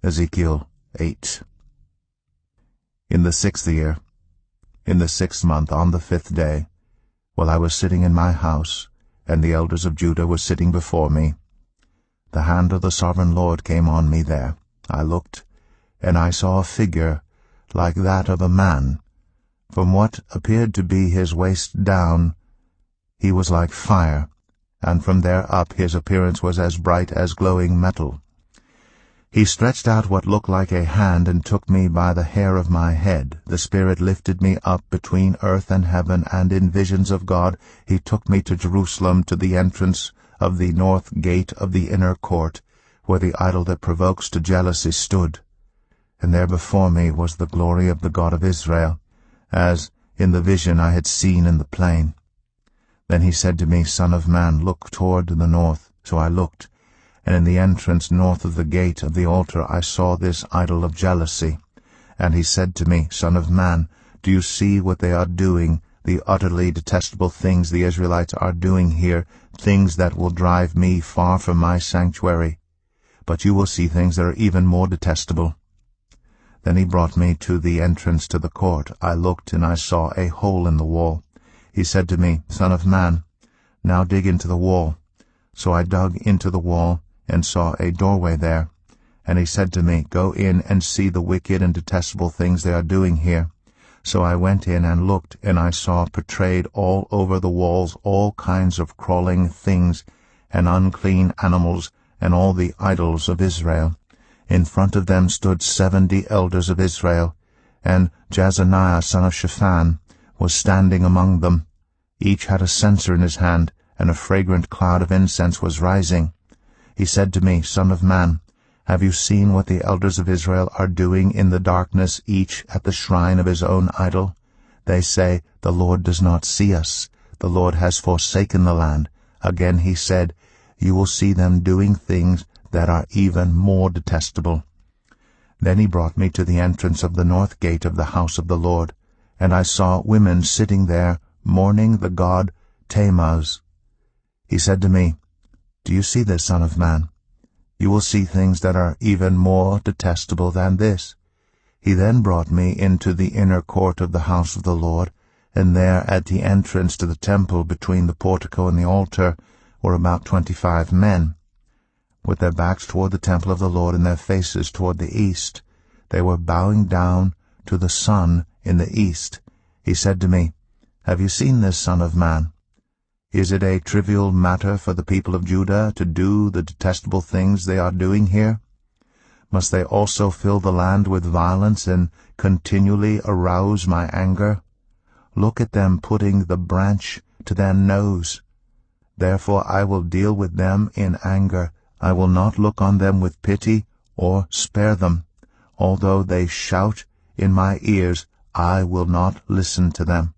Ezekiel 8. In the 6th year, in the 6th month, on the 5th day, while I was sitting in my house, and the elders of Judah were sitting before me, the hand of the sovereign Lord came on me there. I looked, and I saw a figure like that of a man. From what appeared to be his waist down, he was like fire, and from there up his appearance was as bright as glowing metal. He stretched out what looked like a hand and took me by the hair of my head. The Spirit lifted me up between earth and heaven, and in visions of God he took me to Jerusalem, to the entrance of the north gate of the inner court, where the idol that provokes to jealousy stood. And there before me was the glory of the God of Israel, as in the vision I had seen in the plain. Then he said to me, Son of man, look toward the north. So I looked, and in the entrance north of the gate of the altar I saw this idol of jealousy. And he said to me, Son of man, do you see what they are doing, the utterly detestable things the Israelites are doing here, things that will drive me far from my sanctuary? But you will see things that are even more detestable. Then he brought me to the entrance to the court. I looked, and I saw a hole in the wall. He said to me, Son of man, now dig into the wall. So I dug into the wall, and saw a doorway there. And he said to me, Go in and see the wicked and detestable things they are doing here. So I went in and looked, and I saw portrayed all over the walls all kinds of crawling things, and unclean animals, and all the idols of Israel. In front of them stood 70 elders of Israel, and Jazaniah son of Shaphan was standing among them. Each had a censer in his hand, and a fragrant cloud of incense was rising. He said to me, Son of man, have you seen what the elders of Israel are doing in the darkness, each at the shrine of his own idol? They say, The Lord does not see us. The Lord has forsaken the land. Again he said, You will see them doing things that are even more detestable. Then he brought me to the entrance of the north gate of the house of the Lord, and I saw women sitting there, mourning the god Tammuz. He said to me, Do you see this, Son of man? You will see things that are even more detestable than this. He then brought me into the inner court of the house of the Lord, and there at the entrance to the temple between the portico and the altar were about 25 men, with their backs toward the temple of the Lord and their faces toward the east. They were bowing down to the sun in the east. He said to me, Have you seen this, Son of man? Is it a trivial matter for the people of Judah to do the detestable things they are doing here? Must they also fill the land with violence and continually arouse my anger? Look at them putting the branch to their nose. Therefore I will deal with them in anger. I will not look on them with pity or spare them. Although they shout in my ears, I will not listen to them.